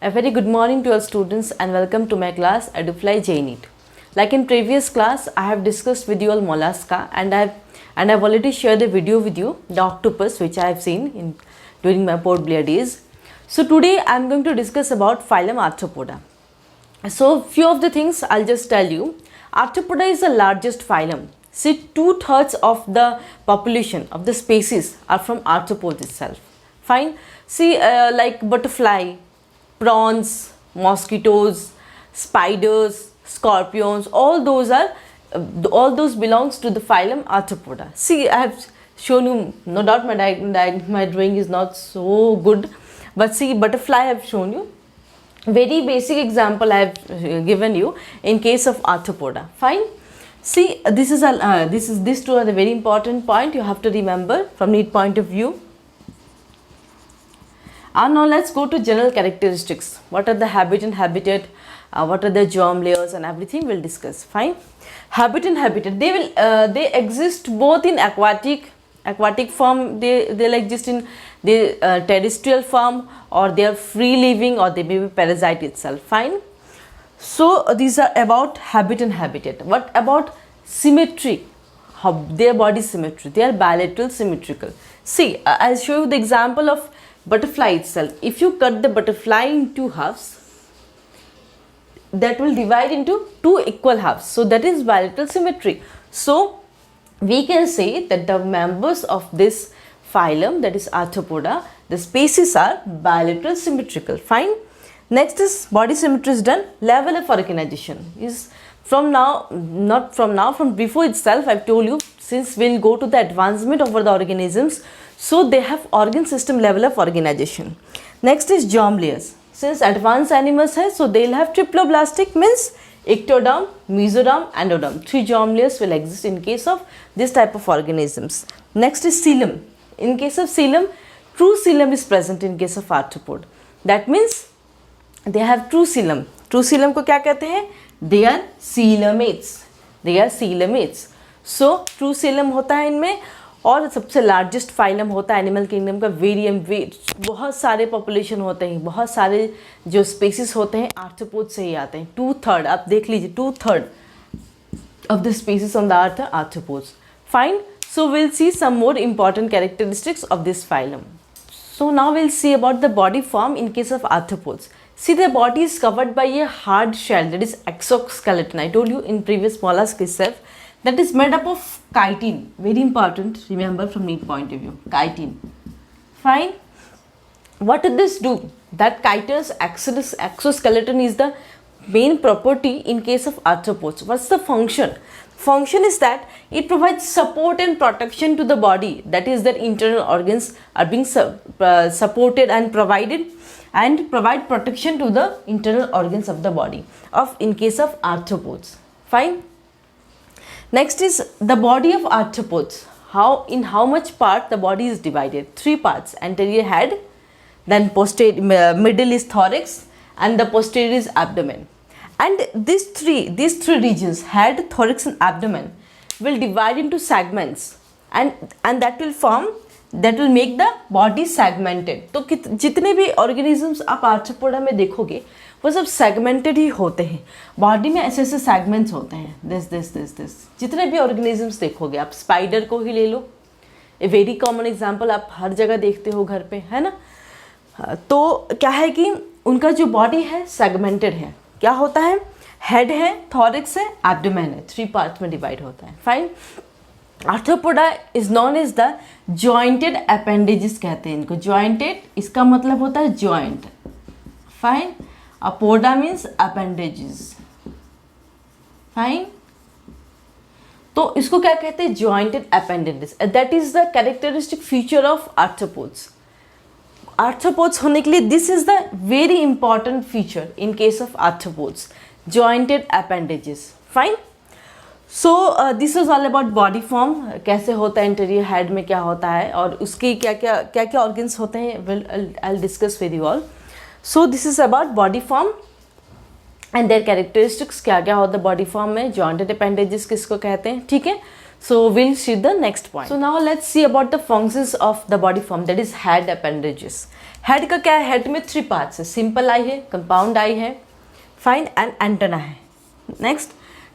A very good morning to all students and welcome to my class Edufly JNEET. Like in previous class, I have discussed with you all mollusca and I've already shared the video with you, the octopus, which I have seen during my Port Blair days. So today I am going to discuss about phylum Arthropoda. So few of the things I'll just tell you. Arthropoda is the largest phylum. See, 2/3 of the population of the species are from arthropods itself. Fine. See, like butterfly, prawns, mosquitoes, spiders, scorpions, all those belongs to the phylum Arthropoda. See, I have shown you, no doubt my drawing is not so good, but see, butterfly I have shown you. Very basic example I have given you in case of Arthropoda. Fine. See, these two are the very important point you have to remember from NEET point of view. And now let's go to general characteristics. What are the habit and habitat? What are the germ layers and everything we'll discuss. Fine. Habit and habitat. They exist both in aquatic form. They'll exist in the terrestrial form, or they are free living, or they may be parasite itself. Fine. So these are about habit and habitat. What about symmetry? How their body symmetry? They are bilateral symmetrical. See, I'll show you the example of butterfly itself. If you cut the butterfly in two halves, that will divide into two equal halves. So that is bilateral symmetry. So we can say that the members of this phylum, that is Arthropoda, the species are bilateral symmetrical. Fine. Next is body symmetry is done. Level of organization is from now, not from now, from before itself. I've told you, since we'll go to the advancement over the organisms, so they have organ system level of organization. Next is germ layers. Since advanced animals hai, so they'll have triploblastic, means ectoderm, mesoderm, endoderm. 3 germ layers will exist in case of this type of organisms. Next is coelom. In case of coelom, true coelom is present in case of arthropod. That means they have true coelom. True coelom को क्या कहते हैं? They are coelomates. They are coelomates. So true coelom होता है इनमें, और सबसे largest phylum होता है एनिमल किंगडम का वेरियम वेट. बहुत सारे पॉपुलेशन होते हैं, बहुत सारे जो स्पेसिस होते हैं आर्थ्रोपोड से ही आते हैं. 2/3 आप देख लीजिए, 2/3 of the species on the earth are arthropods. Fine. So will see some more important characteristics of this phylum. So now we'll see about the body form in case of arthropods. See, the body is covered by a hard shell, that is exoskeleton. I told you in previous mollusk itself, that is made up of chitin. Very important, remember from NEET point of view, chitin. Fine. What did this do? That chitinous exoskeleton is the main property in case of arthropods. What's the function? Function is that it provides support and protection to the body. That is, that internal organs are being supported and provide protection to the internal organs of the body in case of arthropods. Fine. Next is the body of arthropods. In how much part the body is divided? 3 parts: anterior head, then posterior, middle is thorax, and the posterior is abdomen. And these three regions, head, thorax and abdomen, will divide into segments, and that will make the body segmented. तो जितने भी organisms आप arthropoda में देखोगे वो सब segmented ही होते हैं. बॉडी में ऐसे ऐसे segments होते हैं. this जितने भी organisms देखोगे आप, spider को ही ले लो, a very common example, आप हर जगह देखते हो घर पे, है ना. तो क्या है कि उनका जो बॉडी है segmented है. क्या होता है? हेड है, थॉरिक्स है, एब्डोमेन है. 3 पार्ट्स में डिवाइड होता है. Fine. Arthropoda is known as the jointed appendages कहते हैं इनको. जॉइंटेड, इसका मतलब होता है joint. Fine. Apoda means appendages. Fine. तो इसको क्या कहते हैं? Jointed appendages. That is the characteristic feature of arthropods. Arthropods होने के लिए this is the very important feature in case of arthropods, jointed appendages. Fine. So this is all about body form. कैसे होता है, इंटीरियर हेड में क्या होता है और उसके क्या क्या ऑर्गन्स होते हैं, I will discuss with you all. So this is about body form and there characteristics. क्या क्या होता है बॉडी फॉर्म में, जॉइंटेड अपेंडेजेस किसको कहते हैं. ठीक है. So we'll see the next point. So now let's see about the functions of the body form, that is head appendages. Head का क्या है? हेड में 3 पार्ट्स है, सिंपल आई है, कंपाउंड आई है, फाइन, एंड एंटेना है. Next,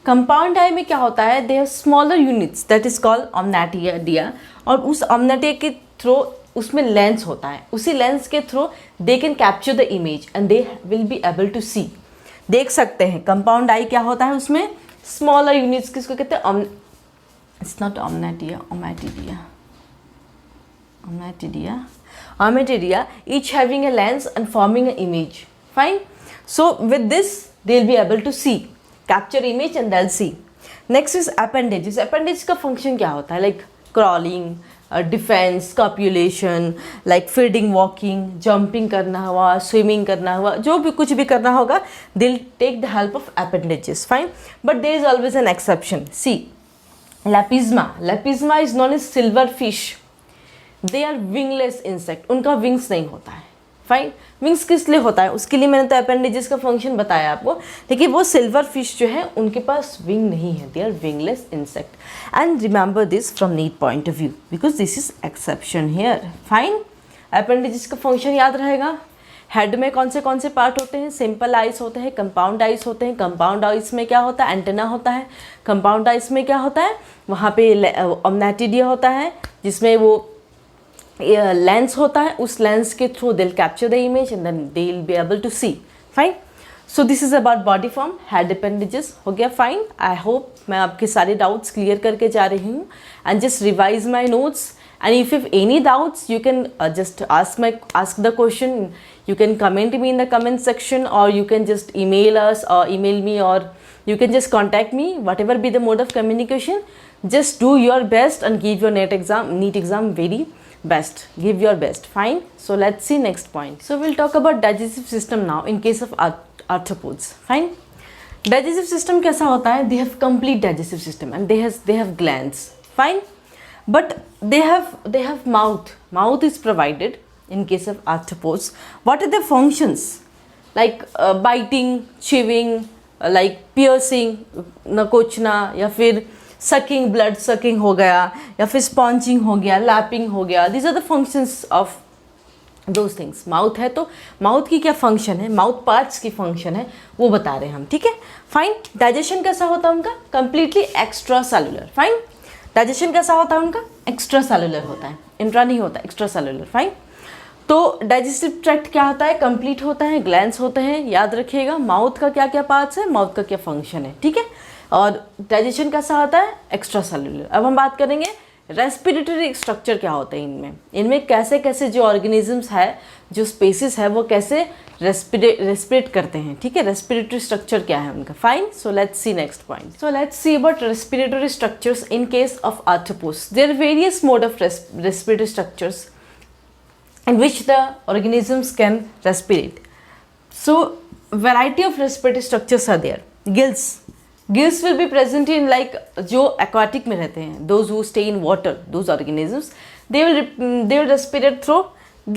compound eye में क्या होता है? They have smaller units that is called ommatidia, और उस ऑमनेटिडिया के थ्रू उसमें लेंस होता है, उसी लेंस के through they can capture the image and they will be able to see. देख सकते हैं कंपाउंड आई क्या होता है, उसमें स्मॉलर यूनिट्स, किसको कहते हैं? It's not omnatidia, omnatidia, each having a lens and forming an image. Fine. So with this, they'll be able to see, capture image and they'll see. Next is appendages. Appendage का function क्या होता है? Like crawling, defence, copulation, like feeding, walking, jumping करना हुआ, swimming करना हुआ, जो भी कुछ भी करना होगा, they'll take the help of appendages. Fine, but there is always an exception. See, lepisma is known as silver fish. They are wingless insect, उनका विंग्स नहीं होता है. फाइन, विंग्स किस लिए होता है? उसके लिए मैंने तो अपेंडेजेस का फंक्शन बताया आपको, लेकिन वो सिल्वर फिश जो है उनके पास विंग नहीं है. They are wingless insect. And remember this from NEET point of view because this is exception here. Fine, appendages का फंक्शन याद रहेगा. हेड में कौन से पार्ट होते हैं? सिंपल आइज होते हैं, कंपाउंड आइज होते हैं. कंपाउंड आइज में क्या होता है? एंटेना होता है. कंपाउंड आइज में क्या होता है? वहाँ पे ऑमनेटिडिया होता है, जिसमें वो लेंस होता है. उस लेंस के through they will capture the image and then they will be able to see. Fine, so this is about body form, head appendages. हो गया. फाइन, आई होप मैं आपके सारे डाउट्स क्लियर करके जा रही हूँ. And just revise my notes, and if you have any doubts you can just ask the question. You can comment me in the comment section, or you can just email us or email me, or you can just contact me, whatever be the mode of communication. Just do your best and give your NEET exam very best. Give your best. Fine, so let's see next point. So we'll talk about digestive system now in case of arthropods. Fine, digestive system कैसा होता है? They have complete digestive system and they have glands. Fine, but they have mouth is provided in case of arthropods. What are the functions? Like biting, chewing, like piercing, नकोचना, या फिर sucking, blood sucking हो गया, या फिर sponging हो गया, lapping हो गया. These are the functions of those things. Mouth है तो माउथ की क्या फंक्शन है, माउथ पार्ट्स की फंक्शन है, वो बता रहे हैं हम. ठीक है. फाइन, डाइजेशन कैसा होता है उनका? Completely extra cellular. Fine, digestion कैसा होता है उनका? एक्स्ट्रा सेलुलर होता है, इंट्रा नहीं होता, एक्स्ट्रा सेलुलर. फाइन, तो डाइजेस्टिव ट्रैक्ट क्या होता है? कंप्लीट होता है, ग्लैंड्स होते हैं. याद रखिएगा माउथ का क्या क्या पार्ट्स है, माउथ का क्या फंक्शन है. ठीक है. और डाइजेशन कैसा होता है? Extra cellular. अब हम बात करेंगे रेस्पिरेटरी स्ट्रक्चर क्या होते हैं इनमें कैसे कैसे जो ऑर्गेनिजम्स है, जो स्पेसिस है, वो कैसे रेस्पिरेट करते हैं. ठीक है, रेस्पिरेटरी स्ट्रक्चर क्या है उनका. Fine, so let's see next point. So let's see about respiratory structures in case of arthropods. There are various mode of respiratory structures in which the organisms can respirate. So variety of respiratory structures are there. Gills will be present in like जो aquatic में रहते हैं, those who stay in water, those organisms, they will respirate through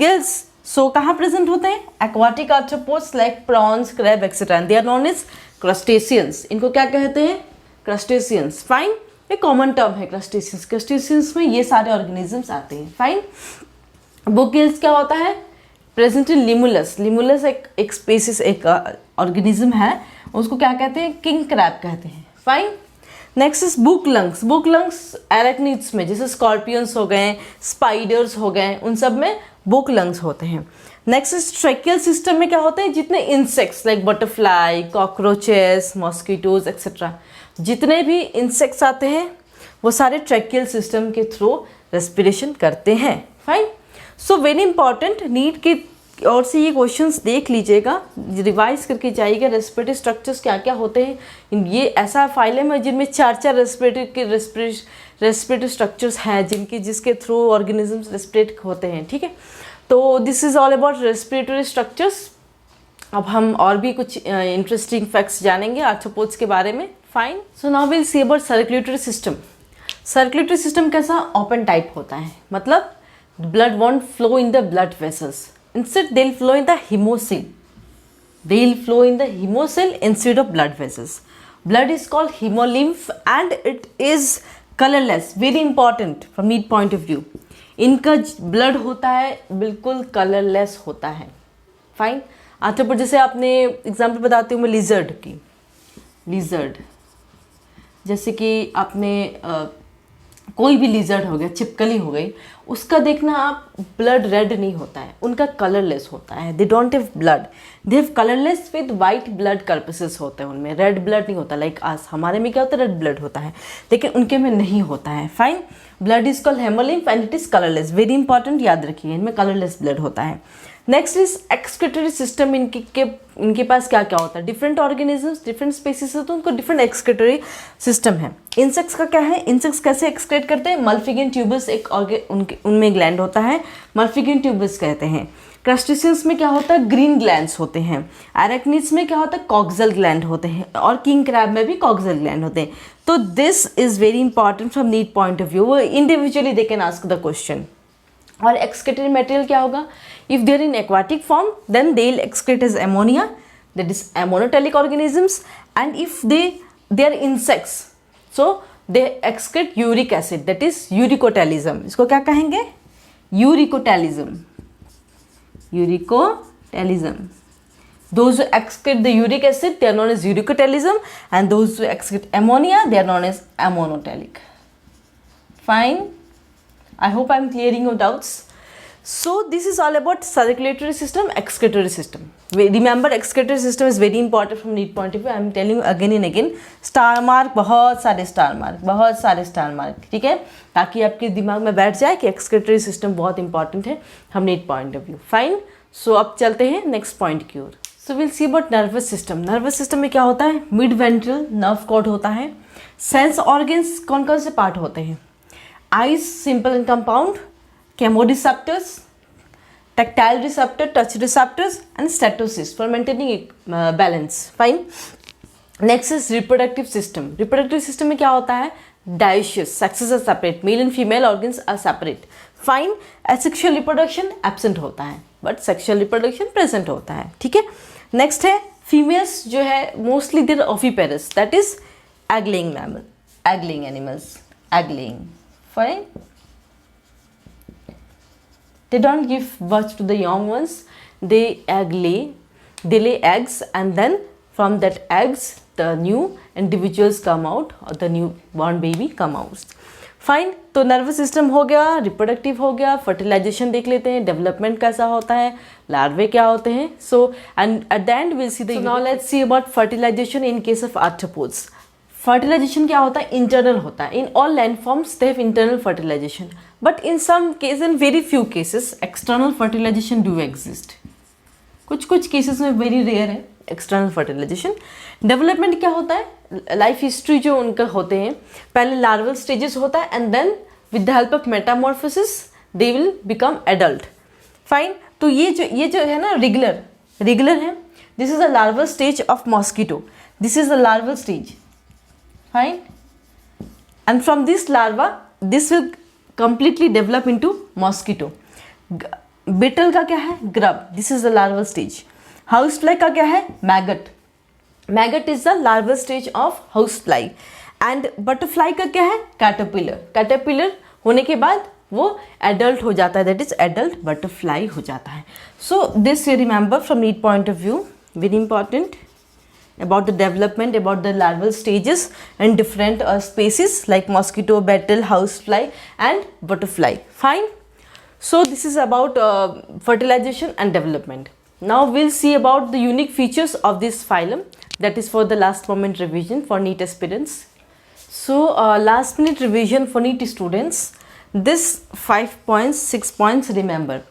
gills. So कहाँ present होते हैं? Aquatic arthropods like prawns, crab, etc. And they are known as crustaceans. इनको क्या कहते हैं? Crustaceans. Fine, ये common term है crustaceans. Crustaceans में ये सारे organisms आते हैं. Fine. बुक गिल्स क्या होता है? Present in limulus. लिमुलस एक स्पीसीज, एक ऑर्गेनिज्म है, उसको क्या कहते हैं? किंग क्रैब कहते हैं. Fine, next is book lungs. Book lungs arachnids में, जैसे स्कॉर्पियंस हो गए, स्पाइडर्स हो गए, उन सब में बुक लंग्स होते हैं. नेक्स्ट इज ट्रैकियल सिस्टम में क्या होते हैं? जितने insects like butterfly, cockroaches, mosquitoes etcetera, जितने भी इंसेक्ट्स आते हैं वो सारे ट्रैकियल सिस्टम के थ्रू रेस्पिरेशन करते हैं. Fine, so very important, NEET की और से ये क्वेश्चंस देख लीजिएगा, रिवाइज करके जाइएगा. रेस्पिरेटरी स्ट्रक्चर्स क्या क्या होते हैं. ये ऐसा फाइलम है जिनमें 4 रेस्पिरेटरी स्ट्रक्चर्स हैं जिसके थ्रू ऑर्गेनिजम्स रेस्पिरेट होते हैं. ठीक है, तो this is all about respiratory structures. अब हम और भी कुछ इंटरेस्टिंग फैक्ट्स जानेंगे आर्थ्रोपोड्स के बारे में. Fine, so now will see about circulatory system. Circulatory system कैसा? ओपन टाइप होता है, मतलब blood won't flow in the blood vessels. Instead, they'll flow in the hemocoel. They'll flow in the hemocoel instead of blood vessels. Blood is called hemolymph and it is colourless, very important from NEET point of view. इनका blood होता है बिल्कुल colourless होता है। Fine. Arthropod, जैसे आपने example बताती हूँ मैं लिजर्ड की, लिजर्ड जैसे कि आपने कोई भी लिजर्ड हो गया, छिपकली हो गई, उसका देखना आप ब्लड रेड नहीं होता है, उनका कलरलेस होता है। They don't have blood, they have colourless with white blood corpuscles होते हैं, उनमें रेड ब्लड नहीं होता। लाइक आस हमारे में क्या होता है, रेड ब्लड होता है, लेकिन उनके में नहीं होता है। Fine. Blood is called haemolymph and it is colourless, very important, याद रखिए, इनमें कलरलेस ब्लड होता है। Next is excretory system. इनके पास क्या क्या होता है, डिफरेंट ऑर्गेनिजम्स, डिफरेंट स्पीसीज है तो उनको डिफरेंट एक्सक्रीटरी सिस्टम है। इंसेक्ट्स का क्या है, इंसेक्ट्स कैसे एक्सक्रीट करते हैं, मल्फिगियन ट्यूबस एक उनमें ग्लैंड होता है, मल्फिगियन ट्यूबस कहते हैं। क्रस्टेशियंस में क्या होता है, ग्रीन ग्लैंड्स होते हैं। एरेक्निड्स में क्या होता है, कॉक्सल ग्लैंड होते हैं, और किंग क्रैब में भी कॉक्सल ग्लैंड होते हैं। तो this is very important from NEET point of view. वो individually they can ask the question. और एक्सक्रीटरी मटेरियल क्या होगा, if they are in aquatic form then they'll excrete as ammonia, that is ammonotelic organisms, and if they are insects so they excrete uric acid, that is uricotalism। इसको क्या कहेंगे, uricotalism, uricotalism। Those who excrete the uric acid they are known as uricotalism, and those who excrete ammonia they are known as ammonotelic। Fine, I hope I am clearing your doubts। So this is all about circulatory system, excretory system. Remember excretory system is very important from NEET point of view. I am telling you again and again, star mark, बहुत सारे star mark, बहुत सारे star mark, ठीक है, ताकि आपके दिमाग में बैठ जाए कि एक्सक्रेटरी सिस्टम बहुत इंपॉर्टेंट है हम NEET point of view. Fine. So अब चलते हैं नेक्स्ट पॉइंट की ओर। So will see about nervous system. Nervous system में क्या होता है, मिड वेंट्रल नर्व कॉर्ड होता है। सेंस ऑर्गन्स कौन कौन से पार्ट होते हैं, eyes, simple and compound, chemoreceptors, tactile receptor, touch receptors, and statocysts for maintaining balance। Fine। Next is reproductive system। Reproductive system में क्या होता है, dioecious, sexes are separate, male and female organs are separate। Fine। Asexual reproduction absent होता है, but sexual reproduction present होता है, ठीक है। Next है females जो है mostly they are oviparous, that is egg laying mammal, egg laying animals, egg laying। Fine। They don't give birth to the young ones, they lay eggs, and then from that eggs the new individuals come out, or the new born baby come out। Fine. तो nervous system हो गया, reproductive हो गया, fertilisation देख लेते हैं, development कैसा होता है, लार्वे क्या होते हैं। So and at the end will see the, now let's see about fertilisation in case of arthropods. Fertilisation क्या होता है, इंटरनल होता है। In all land forms they have internal fertilisation, but in some case, in very few cases external fertilisation do exist. कुछ cases में very rare है external fertilisation. Development क्या होता है, लाइफ हिस्ट्री जो उनका होते हैं, पहले लार्वल स्टेजेस होता है and then with the help of metamorphosis they will become adult. Fine. तो ये जो है ना रेगुलर है, this is a larval stage of mosquito, this is the larval stage. Fine। And from this larva this will completely develop into mosquito। beetle का क्या है, grub, this is the larval stage। housefly का क्या है, maggot is the larval stage of housefly। and butterfly का क्या है, caterpillar होने के बाद वो adult हो जाता है, that is adult butterfly हो जाता है। so this you remember from NEET point of view, very important about the development, about the larval stages and different species like mosquito, beetle, housefly and butterfly। Fine। So this is about fertilization and development। Now we'll see about the unique features of this phylum, that is for the last moment revision for NEET aspirants। So last minute revision for NEET students, this 5 points, 6 points remember।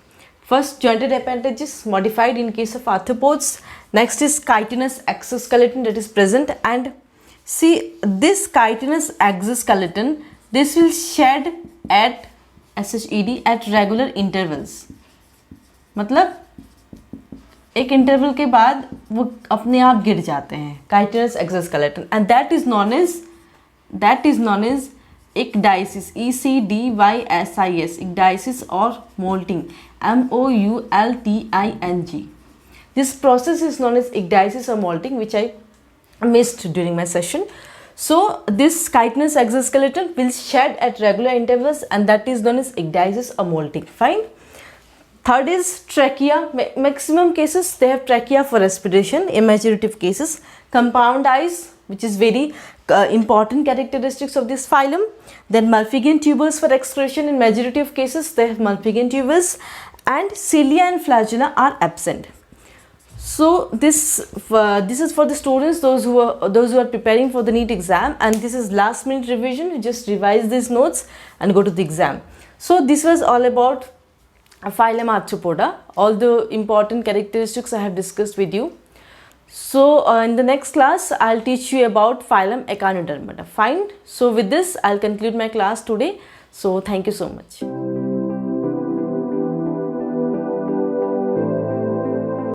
First, jointed appendages modified in case of arthropods। Next is chitinous exoskeleton that is present, and see this chitinous exoskeleton, this will shed at SHED at regular intervals। मतलब एक interval के बाद वो अपने आप गिर जाते हैं, chitinous exoskeleton, and that is known as ecdysis, ECDYSIS, ecdysis or molting, MOULTING। This process is known as ecdysis or molting, which I missed during my session। So this chitinous exoskeleton will shed at regular intervals, and that is known as ecdysis or molting. Fine. Third is trachea. Maximum cases they have trachea for respiration. In majority of cases, compound eyes, which is very important characteristics of this phylum. Then Malpighian tubules for excretion. In majority of cases they have Malpighian tubules, and cilia and flagella are absent. So this is for the students, those who are preparing for the NEET exam, and this is last minute revision. You just revise these notes and go to the exam. So this was all about phylum Arthropoda. All the important characteristics I have discussed with you. So in the next class I'll teach you about phylum Echinodermata. Fine. So with this I'll conclude my class today. So thank you so much.